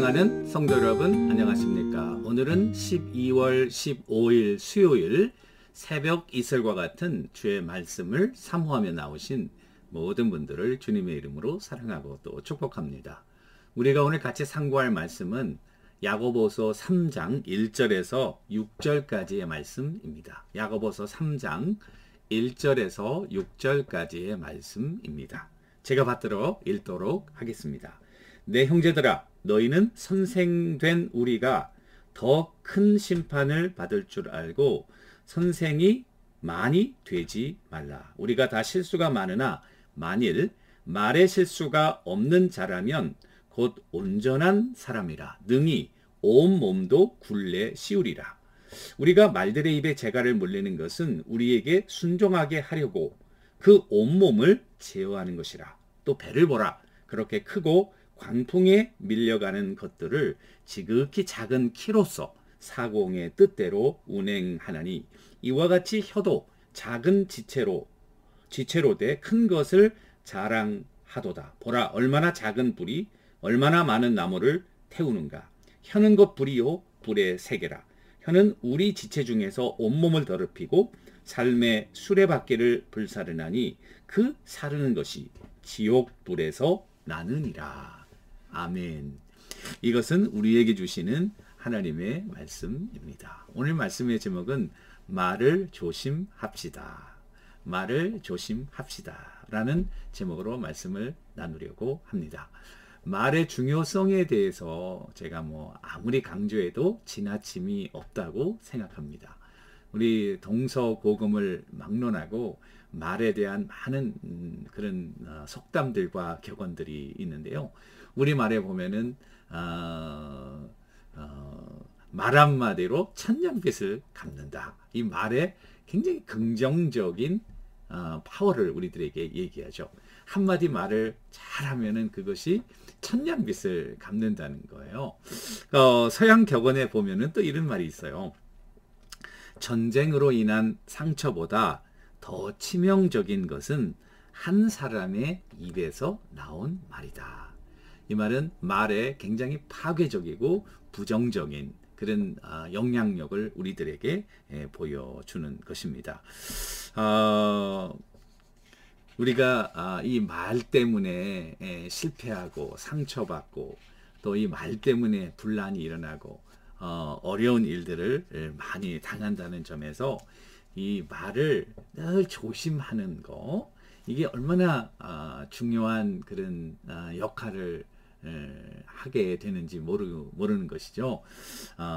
사랑하는 성도 여러분, 안녕하십니까? 오늘은 12월 15일 수요일 새벽 이슬과 같은 주의 말씀을 사모하며 나오신 모든 분들을 주님의 이름으로 사랑하고 또 축복합니다. 우리가 오늘 같이 상고할 말씀은 야고보서 3장 1절에서 6절까지의 말씀입니다. 야고보서 3장 1절에서 6절까지의 말씀입니다. 제가 받들어 읽도록 하겠습니다. 내 형제들아, 너희는 선생된 우리가 더 큰 심판을 받을 줄 알고 선생이 많이 되지 말라. 우리가 다 실수가 많으나 만일 말에 실수가 없는 자라면 곧 온전한 사람이라 능히 온 몸도 굴레 씌우리라. 우리가 말들의 입에 재갈을 물리는 것은 우리에게 순종하게 하려고 그 온몸을 제어하는 것이라. 또 배를 보라. 그렇게 크고 광풍에 밀려가는 것들을 지극히 작은 키로서 사공의 뜻대로 운행하나니 이와 같이 혀도 작은 지체로 돼 큰 것을 자랑하도다. 보라, 얼마나 작은 불이 얼마나 많은 나무를 태우는가. 혀는 곧 불이요 불의 세계라. 혀는 우리 지체 중에서 온몸을 더럽히고 삶의 수레바퀴를 불사르나니 그 사르는 것이 지옥 불에서 나느니라. 아멘. 이것은 우리에게 주시는 하나님의 말씀입니다. 오늘 말씀의 제목은 말을 조심합시다. 말을 조심합시다. 라는 제목으로 말씀을 나누려고 합니다. 말의 중요성에 대해서 제가 아무리 강조해도 지나침이 없다고 생각합니다. 우리 동서고금을 막론하고 말에 대한 많은 그런 속담들과 격언들이 있는데요. 우리말에 보면은 말 한마디로 천냥빚을 갚는다. 이 말에 굉장히 긍정적인 파워를 우리들에게 얘기하죠. 한마디 말을 잘하면은 그것이 천냥빚을 갚는다는 거예요. 서양 격언에 보면은 또 이런 말이 있어요. 전쟁으로 인한 상처보다 더 치명적인 것은 한 사람의 입에서 나온 말이다. 이 말은 말에 굉장히 파괴적이고 부정적인 그런 영향력을 우리들에게 보여주는 것입니다. 우리가 이 말 때문에 실패하고 상처받고 또 이 말 때문에 분란이 일어나고 어려운 일들을 많이 당한다는 점에서 이 말을 늘 조심하는 거, 이게 얼마나 중요한 그런 역할을 하게 되는지 모르는 것이죠.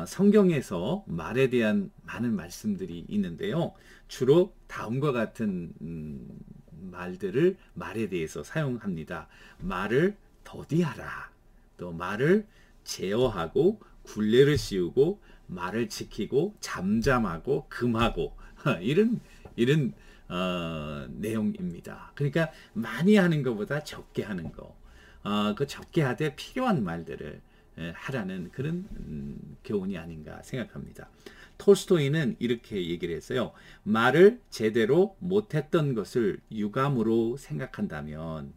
성경에서 말에 대한 많은 말씀들이 있는데요. 주로 다음과 같은 말들을 말에 대해서 사용합니다. 말을 더디하라. 또 말을 제어하고 굴레를 씌우고 말을 지키고 잠잠하고 금하고 이런 내용입니다. 그러니까 많이 하는 것보다 적게 하는 거, 그 적게 하되 필요한 말들을 하라는 그런 교훈이 아닌가 생각합니다. 톨스토이는 이렇게 얘기를 했어요. 말을 제대로 못했던 것을 유감으로 생각한다면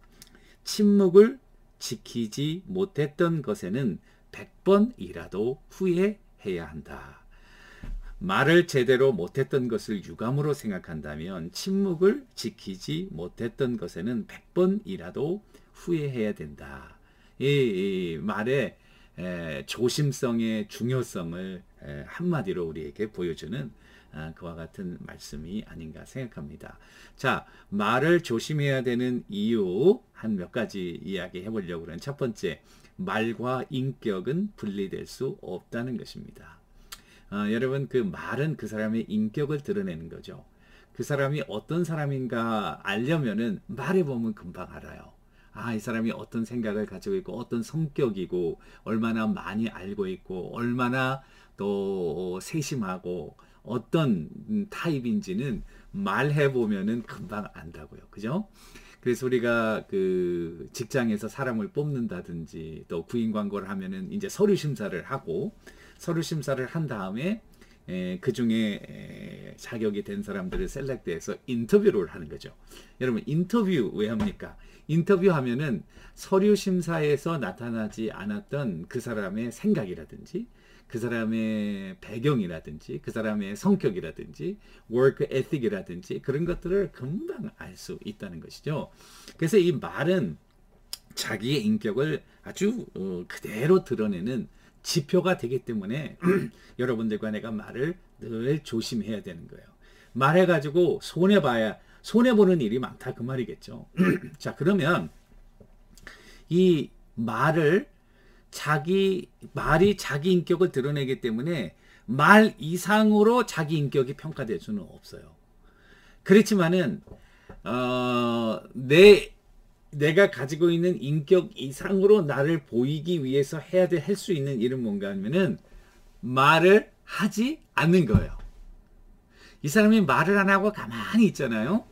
침묵을 지키지 못했던 것에는 100번이라도 후회해야 한다. 말을 제대로 못했던 것을 유감으로 생각한다면 침묵을 지키지 못했던 것에는 100번이라도 후회해야 된다. 이 말의 조심성의 중요성을 한마디로 우리에게 보여주는 그와 같은 말씀이 아닌가 생각합니다. 자, 말을 조심해야 되는 이유 한 몇 가지 이야기해 보려고 하는 첫 번째, 말과 인격은 분리될 수 없다는 것입니다. 여러분, 그 말은 그 사람의 인격을 드러내는 거죠. 그 사람이 어떤 사람인가 알려면은 말해보면 금방 알아요. 이 사람이 어떤 생각을 가지고 있고 어떤 성격이고 얼마나 많이 알고 있고 얼마나 또 세심하고 어떤 타입인지는 말해보면은 금방 안다고요. 그죠? 그래서 우리가 그 직장에서 사람을 뽑는다든지 또 구인 광고를 하면은 이제 서류 심사를 하고 서류 심사를 한 다음에 그 중에 자격이 된 사람들을 셀렉트해서 인터뷰를 하는 거죠. 여러분 인터뷰 왜 합니까? 인터뷰하면은 서류 심사에서 나타나지 않았던 그 사람의 생각이라든지 그 사람의 배경이라든지 그 사람의 성격이라든지 work ethic이라든지 그런 것들을 금방 알 수 있다는 것이죠. 그래서 이 말은 자기의 인격을 아주 그대로 드러내는 지표가 되기 때문에 여러분들과 내가 말을 늘 조심해야 되는 거예요. 말해가지고 손해보는 일이 많다 그 말이겠죠. 자, 그러면 이 말이 자기 인격을 드러내기 때문에 말 이상으로 자기 인격이 평가될 수는 없어요. 그렇지만은 내가 가지고 있는 인격 이상으로 나를 보이기 위해서 할 수 있는 일은 뭔가 하면은 말을 하지 않는 거예요. 이 사람이 말을 안 하고 가만히 있잖아요.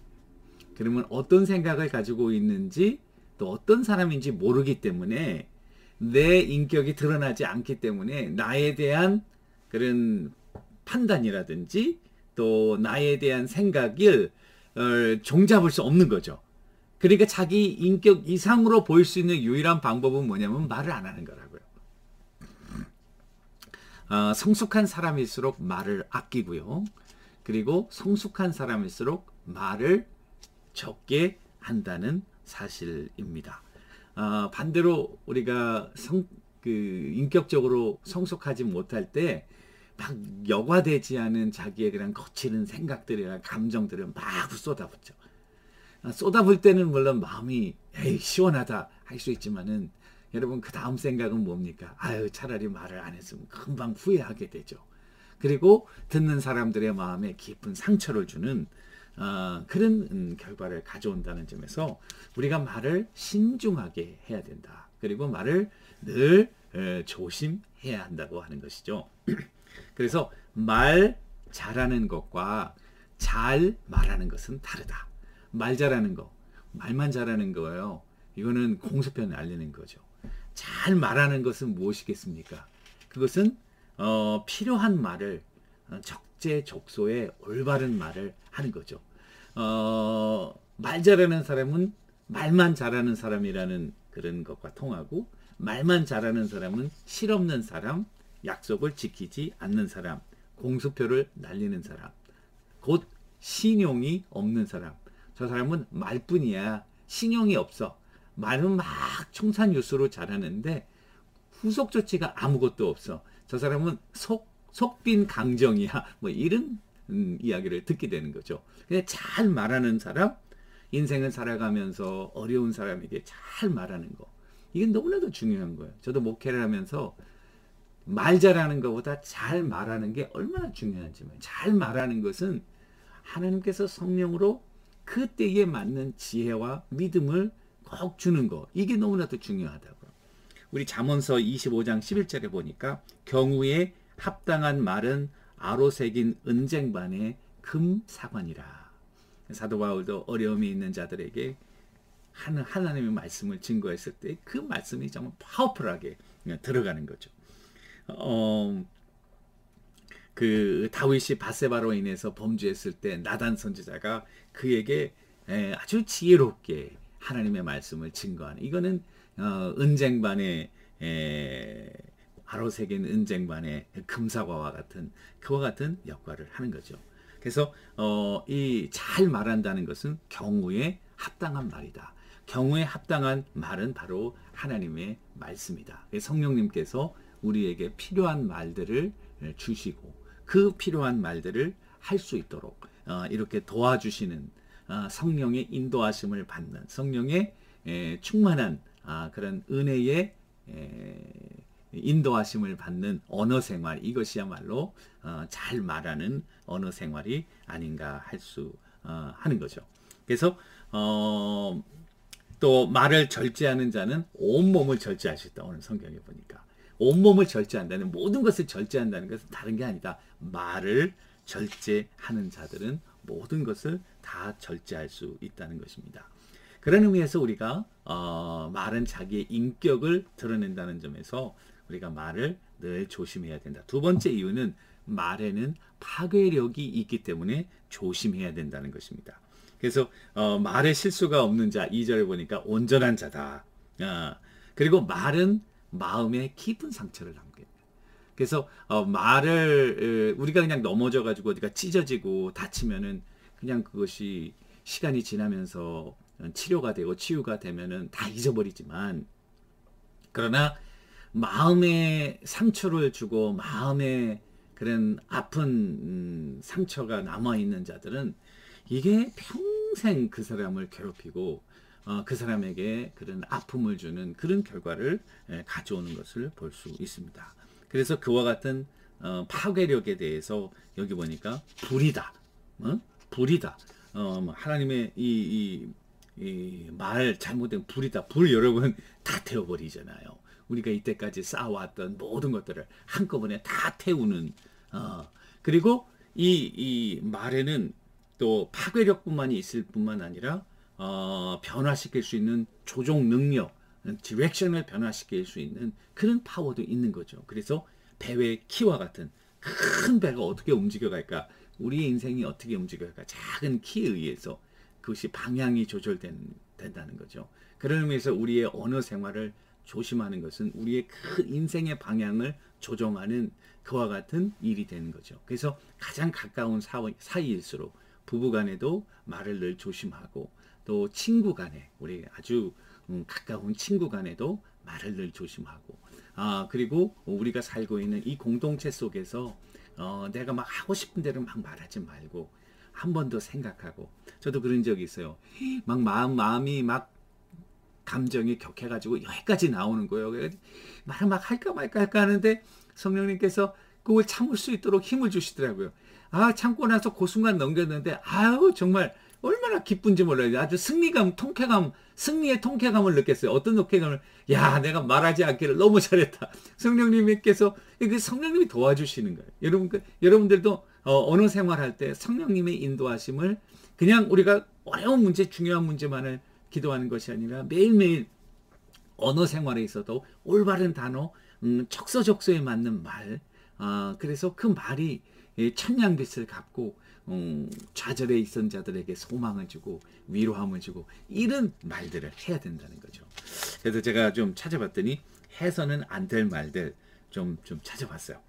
그러면 어떤 생각을 가지고 있는지 또 어떤 사람인지 모르기 때문에 내 인격이 드러나지 않기 때문에 나에 대한 그런 판단이라든지 또 나에 대한 생각을 종잡을 수 없는 거죠. 그러니까 자기 인격 이상으로 보일 수 있는 유일한 방법은 뭐냐면 말을 안 하는 거라고요. 성숙한 사람일수록 말을 아끼고요. 그리고 성숙한 사람일수록 말을 적게 한다는 사실입니다. 반대로 우리가 인격적으로 성숙하지 못할 때 막 여과되지 않은 자기의 그런 거치는 생각들이나 감정들을 막 쏟아붓죠. 쏟아볼 때는 물론 마음이 시원하다 할 수 있지만은 여러분 그 다음 생각은 뭡니까? 차라리 말을 안 했으면 금방 후회하게 되죠. 그리고 듣는 사람들의 마음에 깊은 상처를 주는 그런 결과를 가져온다는 점에서 우리가 말을 신중하게 해야 된다. 그리고 말을 늘 조심해야 한다고 하는 것이죠. 그래서 말 잘하는 것과 잘 말하는 것은 다르다. 말 잘하는 거, 말만 잘하는 거예요. 이거는 공수편을 알리는 거죠. 잘 말하는 것은 무엇이겠습니까? 그것은 필요한 말을 적재적소에 올바른 말을 하는 거죠. 말 잘하는 사람은 말만 잘하는 사람이라는 그런 것과 통하고 말만 잘하는 사람은 실없는 사람, 약속을 지키지 않는 사람, 공수표를 날리는 사람, 곧 신용이 없는 사람. 저 사람은 말뿐이야. 신용이 없어. 말은 막 청산유수로 잘하는데 후속 조치가 아무것도 없어. 저 사람은 속빈 강정이야. 뭐 이런 이야기를 듣게 되는 거죠. 근데 잘 말하는 사람, 인생을 살아가면서 어려운 사람에게 잘 말하는 거. 이게 너무나도 중요한 거예요. 저도 목회를 하면서 말 잘하는 것보다 잘 말하는 게 얼마나 중요한지. 잘 말하는 것은 하나님께서 성령으로 그때에 맞는 지혜와 믿음을 꼭 주는 거. 이게 너무나도 중요하다고. 우리 잠언서 25장 11절에 보니까 경우에 합당한 말은 아로새긴 은쟁반의 금사관이라. 사도 바울도 어려움이 있는 자들에게 하나님의 말씀을 증거했을 때 그 말씀이 정말 파워풀하게 들어가는 거죠. 그 다윗이 밧세바로 인해서 범죄했을 때 나단 선지자가 그에게 아주 지혜롭게 하나님의 말씀을 증거하는, 이거는 은쟁반의 아로새긴 은쟁반의 금사과와 같은 그와 같은 역할을 하는 거죠. 그래서 이 잘 말한다는 것은 경우에 합당한 말이다. 경우에 합당한 말은 바로 하나님의 말씀이다. 성령님께서 우리에게 필요한 말들을 주시고 그 필요한 말들을 할 수 있도록 이렇게 도와주시는 성령의 인도하심을 받는, 성령의 충만한 그런 은혜의 인도하심을 받는 언어 생활, 이것이야말로 잘 말하는 언어 생활이 아닌가 하는 거죠. 그래서 또 말을 절제하는 자는 온몸을 절제할 수 있다. 오늘 성경에 보니까 온몸을 절제한다는, 모든 것을 절제한다는 것은 다른 게 아니다. 말을 절제하는 자들은 모든 것을 다 절제할 수 있다는 것입니다. 그런 의미에서 우리가 말은 자기의 인격을 드러낸다는 점에서 우리가 말을 늘 조심해야 된다. 두 번째 이유는 말에는 파괴력이 있기 때문에 조심해야 된다는 것입니다. 그래서 말에 실수가 없는 자, 2절에 보니까 온전한 자다. 그리고 말은 마음에 깊은 상처를 남겨요. 그래서 말을 우리가 그냥 넘어져 가지고 어디가 찢어지고 다치면은 그냥 그것이 시간이 지나면서 치료가 되고 치유가 되면은 다 잊어버리지만, 그러나 마음에 상처를 주고 마음에 그런 아픈 상처가 남아있는 자들은 이게 평생 그 사람을 괴롭히고 그 사람에게 그런 아픔을 주는 그런 결과를 가져오는 것을 볼 수 있습니다. 그래서 그와 같은 파괴력에 대해서 여기 보니까 불이다. 불이다. 하나님의 말 잘못된 불이다. 불 여러분 다 태워버리잖아요. 우리가 이때까지 쌓아왔던 모든 것들을 한꺼번에 다 태우는, 그리고 이 말에는 또 파괴력뿐만이 있을 뿐만 아니라 변화시킬 수 있는 조종 능력, 디렉션을 변화시킬 수 있는 그런 파워도 있는 거죠. 그래서 배의 키와 같은 큰 배가 어떻게 움직여갈까, 우리 인생이 어떻게 움직여갈까, 작은 키에 의해서 그것이 방향이 조절된다는 거죠. 그런 의미에서 우리의 언어 생활을 조심하는 것은 우리의 그 인생의 방향을 조정하는 그와 같은 일이 되는 거죠. 그래서 가장 가까운 사이일수록 부부 간에도 말을 늘 조심하고, 또 친구 간에, 우리 아주 가까운 친구 간에도 말을 늘 조심하고, 그리고 우리가 살고 있는 이 공동체 속에서 내가 막 하고 싶은 대로 막 말하지 말고 한 번 더 생각하고. 저도 그런 적이 있어요. 막 마음이 막 감정이 격해가지고 여기까지 나오는 거예요. 말을 막 할까 말까 하는데 성령님께서 그걸 참을 수 있도록 힘을 주시더라고요. 참고 나서 그 순간 넘겼는데 정말 얼마나 기쁜지 몰라요. 아주 승리감, 통쾌감, 승리의 통쾌감을 느꼈어요. 어떤 통쾌감을, 내가 말하지 않기를 너무 잘했다. 성령님께서, 성령님이 도와주시는 거예요. 여러분들도 언어 생활할 때 성령님의 인도하심을, 그냥 우리가 어려운 문제, 중요한 문제만을 기도하는 것이 아니라 매일매일 언어 생활에 있어도 올바른 단어, 적서적소에 맞는 말, 그래서 그 말이 천냥빛을 갚고 좌절에 있던 자들에게 소망을 주고 위로함을 주고, 이런 말들을 해야 된다는 거죠. 그래서 제가 좀 찾아봤더니 해서는 안 될 말들 좀 찾아봤어요.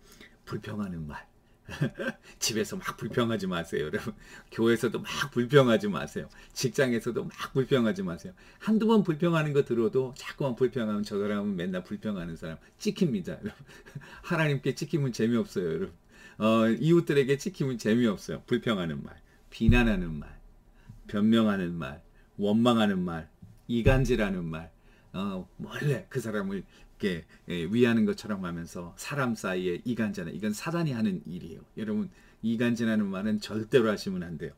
불평하는 말. 집에서 막 불평하지 마세요, 여러분. 교회에서도 막 불평하지 마세요. 직장에서도 막 불평하지 마세요. 한두 번 불평하는 거 들어도 자꾸만 불평하면 저 사람은 맨날 불평하는 사람 찍힙니다, 여러분. 하나님께 찍히면 재미없어요, 여러분. 이웃들에게 찍히면 재미없어요. 불평하는 말, 비난하는 말, 변명하는 말, 원망하는 말, 이간질하는 말, 원래 그 사람을 이렇게 위하는 것처럼 하면서 사람 사이에 이간질하는, 이건 사단이 하는 일이에요. 여러분, 이간질하는 말은 절대로 하시면 안 돼요.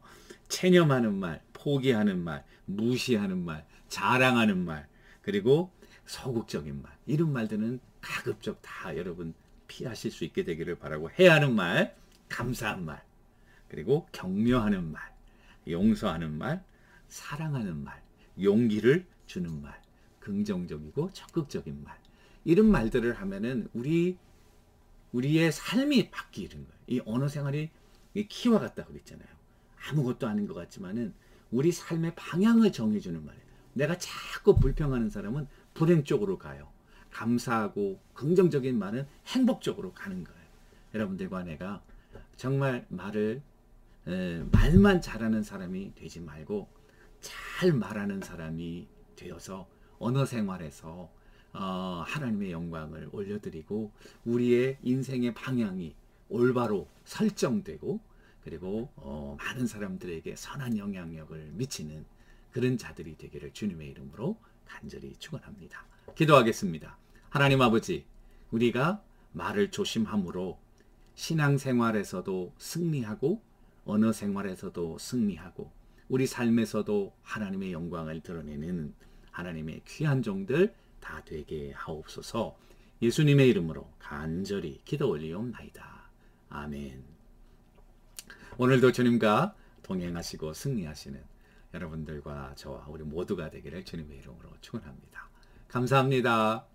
체념하는 말, 포기하는 말, 무시하는 말, 자랑하는 말, 그리고 소극적인 말, 이런 말들은 가급적 다 여러분 피하실 수 있게 되기를 바라고, 해야 하는 말, 감사한 말, 그리고 격려하는 말, 용서하는 말, 사랑하는 말, 용기를 주는 말, 긍정적이고 적극적인 말, 이런 말들을 하면은 우리의 삶이 바뀌는 거예요. 이 언어 생활이 키와 같다고 그랬잖아요. 아무것도 아닌 것 같지만은 우리 삶의 방향을 정해주는 말이에요. 내가 자꾸 불평하는 사람은 불행 쪽으로 가요. 감사하고 긍정적인 말은 행복 쪽으로 가는 거예요. 여러분들과 내가 정말 말만 잘하는 사람이 되지 말고 잘 말하는 사람이 되어서 언어 생활에서 하나님의 영광을 올려드리고 우리의 인생의 방향이 올바로 설정되고, 그리고 많은 사람들에게 선한 영향력을 미치는 그런 자들이 되기를 주님의 이름으로 간절히 축원합니다. 기도하겠습니다. 하나님 아버지, 우리가 말을 조심함으로 신앙생활에서도 승리하고 언어 생활에서도 승리하고 우리 삶에서도 하나님의 영광을 드러내는 하나님의 귀한 종들 다 되게 하옵소서. 예수님의 이름으로 간절히 기도 올리옵나이다. 아멘. 오늘도 주님과 동행하시고 승리하시는 여러분들과 저와 우리 모두가 되기를 주님의 이름으로 축원합니다. 감사합니다.